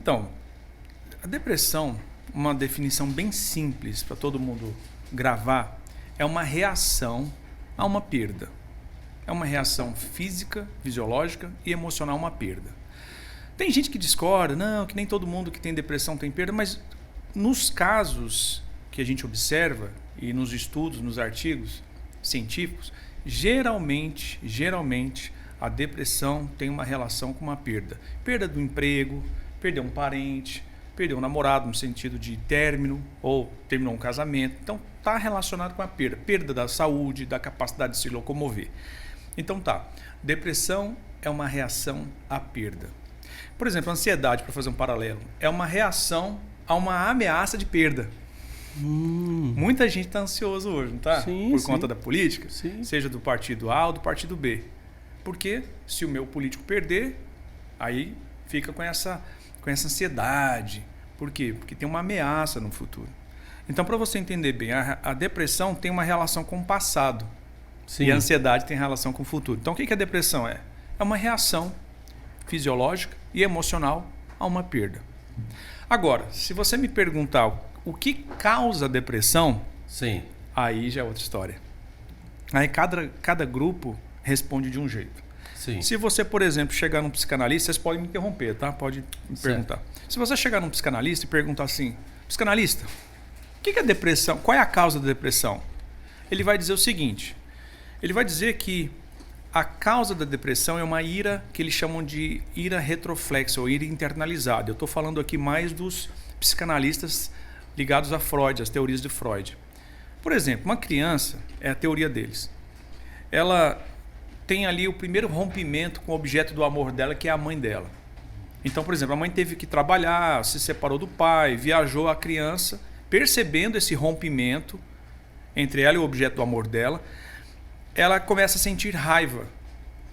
Então, a depressão, uma definição bem simples para todo mundo gravar, é uma reação a uma perda. É uma reação física, fisiológica e emocional a uma perda. Tem gente que discorda, não, que nem todo mundo que tem depressão tem perda, mas nos casos que a gente observa e nos estudos, nos artigos científicos, geralmente a depressão tem uma relação com uma perda. Perda do emprego, perder um parente, perder um namorado no sentido de término ou terminou um casamento. Então está relacionado com a perda. Perda da saúde, da capacidade de se locomover. Então tá, depressão é uma reação à perda. Por exemplo, ansiedade, para fazer um paralelo, é uma reação a uma ameaça de perda. Muita gente está ansioso hoje, não está? Por conta da política, seja do partido A ou do partido B. Porque se o meu político perder, aí fica com essa ansiedade. Por quê? Porque tem uma ameaça no futuro. Então, para você entender bem, a depressão tem uma relação com o passado. E a ansiedade tem relação com o futuro. Então, o que a depressão é? É uma reação fisiológica e emocional a uma perda. Agora, se você me perguntar o que causa a depressão, aí já é outra história. Aí cada grupo responde de um jeito. Se você, por exemplo, chegar num psicanalista, vocês podem me interromper, tá? Pode me perguntar. Se você chegar num psicanalista e perguntar assim, psicanalista, o que é depressão? Qual é a causa da depressão? Ele vai dizer o seguinte, ele vai dizer que a causa da depressão é uma ira que eles chamam de ira retroflexa ou ira internalizada. Eu estou falando aqui mais dos psicanalistas ligados a Freud, as teorias de Freud. Por exemplo, uma criança, é a teoria deles, ela tem ali o primeiro rompimento com o objeto do amor dela, que é a mãe dela. Então, por exemplo, a mãe teve que trabalhar, se separou do pai, viajou a criança, percebendo esse rompimento entre ela e o objeto do amor dela, ela começa a sentir raiva,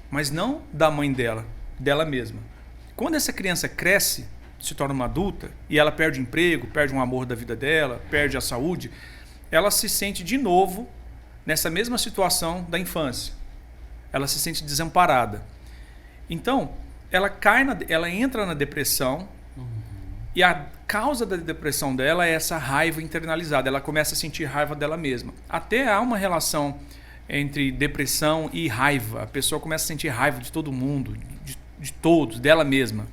mas não da mãe dela mesma. Quando essa criança cresce, se torna uma adulta, e ela perde emprego, perde um amor da vida dela, perde a saúde, ela se sente de novo nessa mesma situação da infância. Ela se sente desamparada. Então, ela entra na depressão, e a causa da depressão dela é essa raiva internalizada. Ela começa a sentir raiva dela mesma. Até há uma relação entre depressão e raiva. A pessoa começa a sentir raiva de todo mundo, de todos, dela mesma.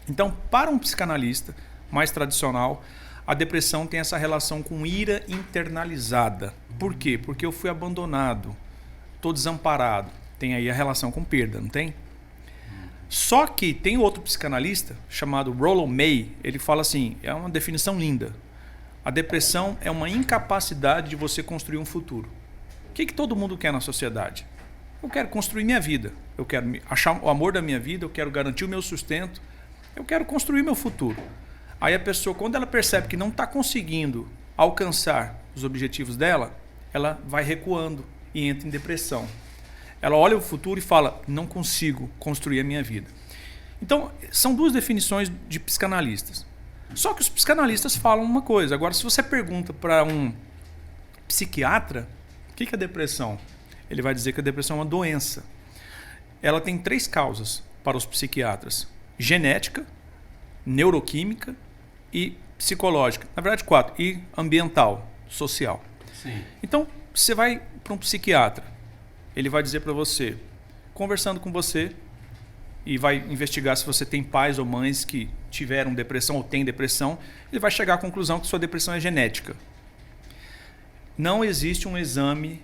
Então, para um psicanalista mais tradicional, a depressão tem essa relação com ira internalizada. Por quê? Porque eu fui abandonado, estou desamparado. Tem aí a relação com perda, não tem? Só que tem outro psicanalista chamado Rollo May, ele fala assim, é uma definição linda. A depressão é uma incapacidade de você construir um futuro. O que todo mundo quer na sociedade? Eu quero construir minha vida, eu quero achar o amor da minha vida, eu quero garantir o meu sustento, eu quero construir meu futuro. Aí a pessoa, quando ela percebe que não está conseguindo alcançar os objetivos dela, ela vai recuando e entra em depressão. Ela olha o futuro e fala, não consigo construir a minha vida. Então, são duas definições de psicanalistas. Só que os psicanalistas falam uma coisa. Agora, se você pergunta para um psiquiatra, o que é depressão? Ele vai dizer que a depressão é uma doença. Ela tem 3 causas para os psiquiatras. Genética, neuroquímica e psicológica. Na verdade, 4. E ambiental, social. Então, você vai para um psiquiatra. Ele vai dizer para você, conversando com você, e vai investigar se você tem pais ou mães que tiveram depressão ou têm depressão, ele vai chegar à conclusão que sua depressão é genética. Não existe um exame,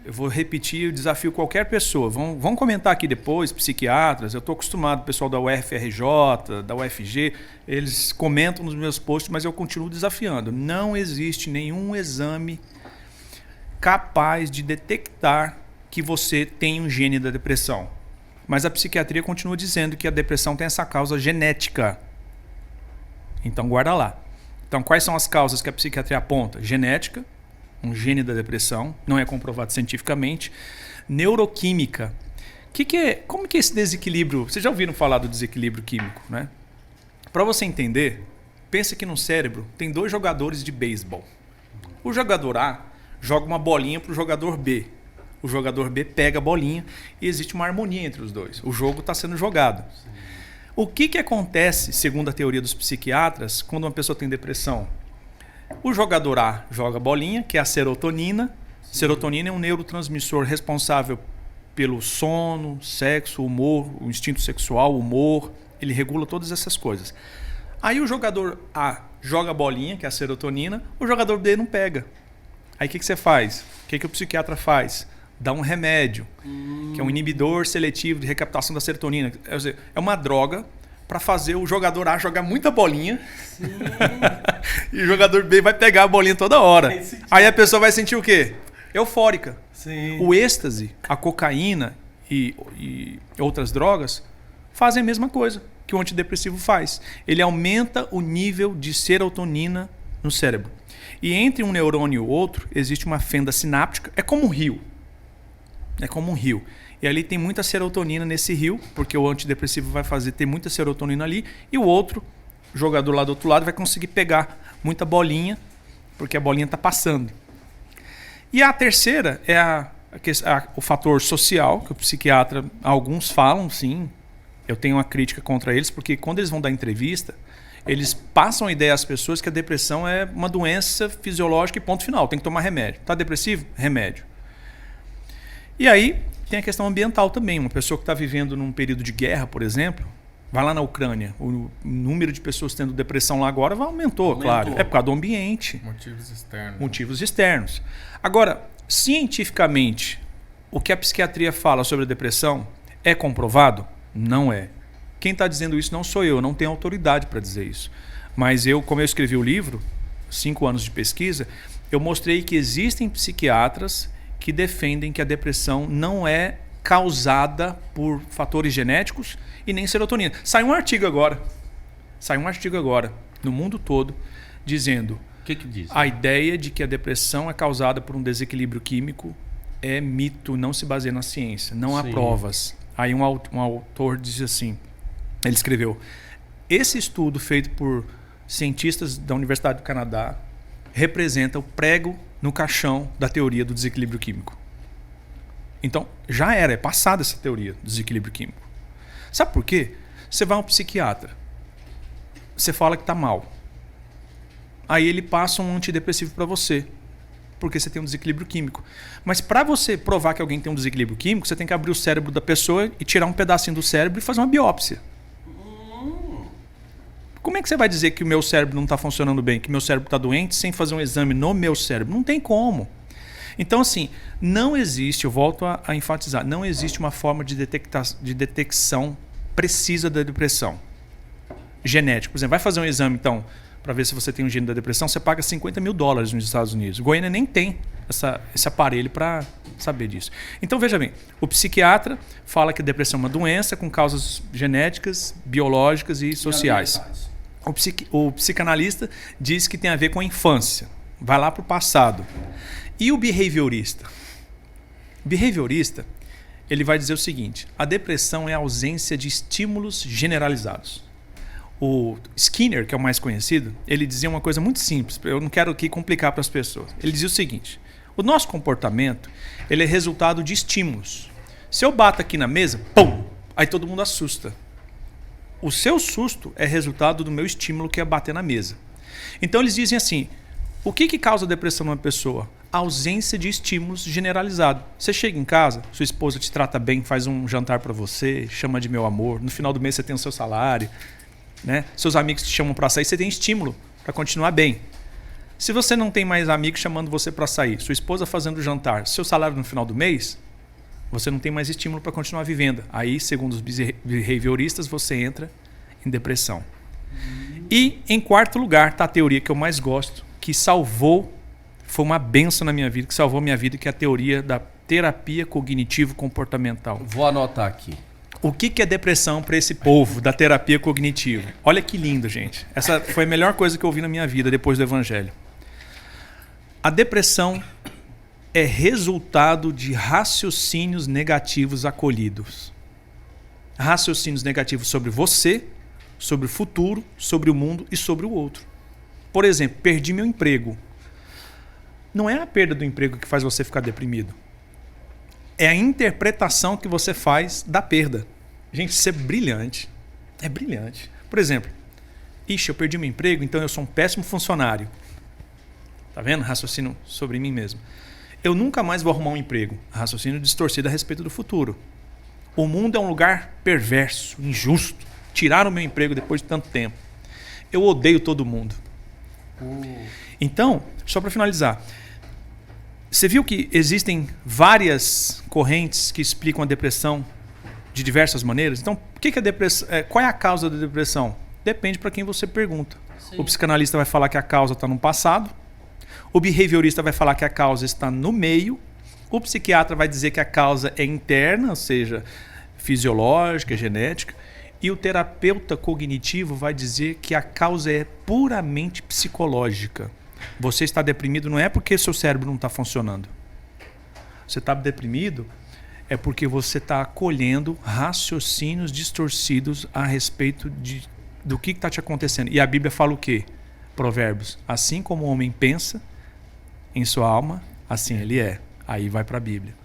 eu vou repetir, eu desafio qualquer pessoa, vão comentar aqui depois, psiquiatras, eu estou acostumado, o pessoal da UFRJ, da UFG, eles comentam nos meus posts, mas eu continuo desafiando. Não existe nenhum exame capaz de detectar que você tem um gene da depressão. Mas a psiquiatria continua dizendo que a depressão tem essa causa genética. Então guarda lá. Então quais são as causas que a psiquiatria aponta? Genética, um gene da depressão, não é comprovado cientificamente. Neuroquímica. Como que é esse desequilíbrio? Vocês já ouviram falar do desequilíbrio químico, né? Para você entender, pensa que no cérebro tem 2 jogadores de beisebol. O jogador A joga uma bolinha para o jogador B. O jogador B pega a bolinha e existe uma harmonia entre os dois. O jogo está sendo jogado. O que acontece, segundo a teoria dos psiquiatras, quando uma pessoa tem depressão? O jogador A joga bolinha, que é a serotonina. Sim. Serotonina é um neurotransmissor responsável pelo sono, sexo, humor, o instinto sexual, humor. Ele regula todas essas coisas. Aí o jogador A joga a bolinha, que é a serotonina, o jogador B não pega. Aí o que você faz? O que o psiquiatra faz? Dá um remédio, que é um inibidor seletivo de recaptação da serotonina. É uma droga para fazer o jogador A jogar muita bolinha e o jogador B vai pegar a bolinha toda hora. Aí a pessoa vai sentir o quê? Eufórica. Sim. O êxtase, a cocaína e outras drogas fazem a mesma coisa que o antidepressivo faz. Ele aumenta o nível de serotonina no cérebro. E entre um neurônio e o outro existe uma fenda sináptica. É como um rio. É como um rio. E ali tem muita serotonina nesse rio, porque o antidepressivo vai fazer ter muita serotonina ali, e o outro, o jogador lá do outro lado, vai conseguir pegar muita bolinha, porque a bolinha está passando. E a terceira é o fator social, que o psiquiatra, alguns falam, sim, eu tenho uma crítica contra eles, porque quando eles vão dar entrevista, eles passam a ideia às pessoas que a depressão é uma doença fisiológica e ponto final, tem que tomar remédio. Está depressivo? Remédio. E aí tem a questão ambiental também. Uma pessoa que está vivendo num período de guerra, por exemplo, vai lá na Ucrânia, o número de pessoas tendo depressão lá agora aumentou, claro. É por causa do ambiente. Motivos externos. Agora, cientificamente, o que a psiquiatria fala sobre a depressão é comprovado? Não é. Quem está dizendo isso não sou eu não tenho autoridade para dizer isso. Mas eu, como eu escrevi o livro, 5 anos de pesquisa, eu mostrei que existem psiquiatras que defendem que a depressão não é causada por fatores genéticos e nem serotonina. Saiu um artigo agora no mundo todo dizendo que diz? A ideia de que a depressão é causada por um desequilíbrio químico é mito, não se baseia na ciência, não há provas. Aí um autor diz assim, ele escreveu, esse estudo feito por cientistas da Universidade do Canadá representa o prego no caixão da teoria do desequilíbrio químico. Então, já é passada essa teoria do desequilíbrio químico. Sabe por quê? Você vai a um psiquiatra, você fala que está mal. Aí ele passa um antidepressivo para você, porque você tem um desequilíbrio químico. Mas para você provar que alguém tem um desequilíbrio químico, você tem que abrir o cérebro da pessoa e tirar um pedacinho do cérebro e fazer uma biópsia. Como é que você vai dizer que o meu cérebro não está funcionando bem, que o meu cérebro está doente, sem fazer um exame no meu cérebro? Não tem como. Então, assim, não existe, eu volto a enfatizar, não existe uma forma de detecção precisa da depressão. Genético. Por exemplo, vai fazer um exame, então, para ver se você tem um gene da depressão, você paga $50 mil nos Estados Unidos. Goiânia nem tem esse aparelho para saber disso. Então, veja bem, o psiquiatra fala que a depressão é uma doença com causas genéticas, biológicas e sociais. O psicanalista diz que tem a ver com a infância. Vai lá para o passado. E o behaviorista? O behaviorista, ele vai dizer o seguinte, a depressão é a ausência de estímulos generalizados. O Skinner, que é o mais conhecido, ele dizia uma coisa muito simples, eu não quero aqui complicar para as pessoas. Ele dizia o seguinte, o nosso comportamento ele é resultado de estímulos. Se eu bato aqui na mesa, pum, aí todo mundo assusta. O seu susto é resultado do meu estímulo, que é bater na mesa. Então eles dizem assim, o que causa depressão numa pessoa? A ausência de estímulos generalizado. Você chega em casa, sua esposa te trata bem, faz um jantar para você, chama de meu amor, no final do mês você tem o seu salário, né? Seus amigos te chamam para sair, você tem estímulo para continuar bem. Se você não tem mais amigos chamando você para sair, sua esposa fazendo jantar, seu salário no final do mês, você não tem mais estímulo para continuar vivendo. Aí, segundo os behavioristas, você entra em depressão. E, em quarto lugar, está a teoria que eu mais gosto, que salvou, foi uma benção na minha vida, que salvou minha vida, que é a teoria da terapia cognitivo-comportamental. Vou anotar aqui. O que é depressão para esse povo da terapia cognitiva? Olha que lindo, gente. Essa foi a melhor coisa que eu ouvi na minha vida depois do Evangelho. A depressão é resultado de raciocínios negativos acolhidos. Raciocínios negativos sobre você, sobre o futuro, sobre o mundo e sobre o outro. Por exemplo, perdi meu emprego. Não é a perda do emprego que faz você ficar deprimido. É a interpretação que você faz da perda. Gente, isso é brilhante. É brilhante. Por exemplo, eu perdi meu emprego, então eu sou um péssimo funcionário. Tá vendo? Raciocínio sobre mim mesmo. Eu nunca mais vou arrumar um emprego. Raciocínio distorcido a respeito do futuro. O mundo é um lugar perverso, injusto. Tiraram o meu emprego depois de tanto tempo. Eu odeio todo mundo. Então, só para finalizar, você viu que existem várias correntes que explicam a depressão de diversas maneiras? Então, o que é depressão? Qual é a causa da depressão? Depende para quem você pergunta. Sim. O psicanalista vai falar que a causa está no passado. O behaviorista vai falar que a causa está no meio. O psiquiatra vai dizer que a causa é interna, ou seja, fisiológica, genética. E o terapeuta cognitivo vai dizer que a causa é puramente psicológica. Você está deprimido não é porque seu cérebro não está funcionando. Você está deprimido é porque você está acolhendo raciocínios distorcidos a respeito do que está te acontecendo. E a Bíblia fala o quê? Provérbios. Assim como o homem pensa em sua alma, assim ele é. Aí vai para a Bíblia.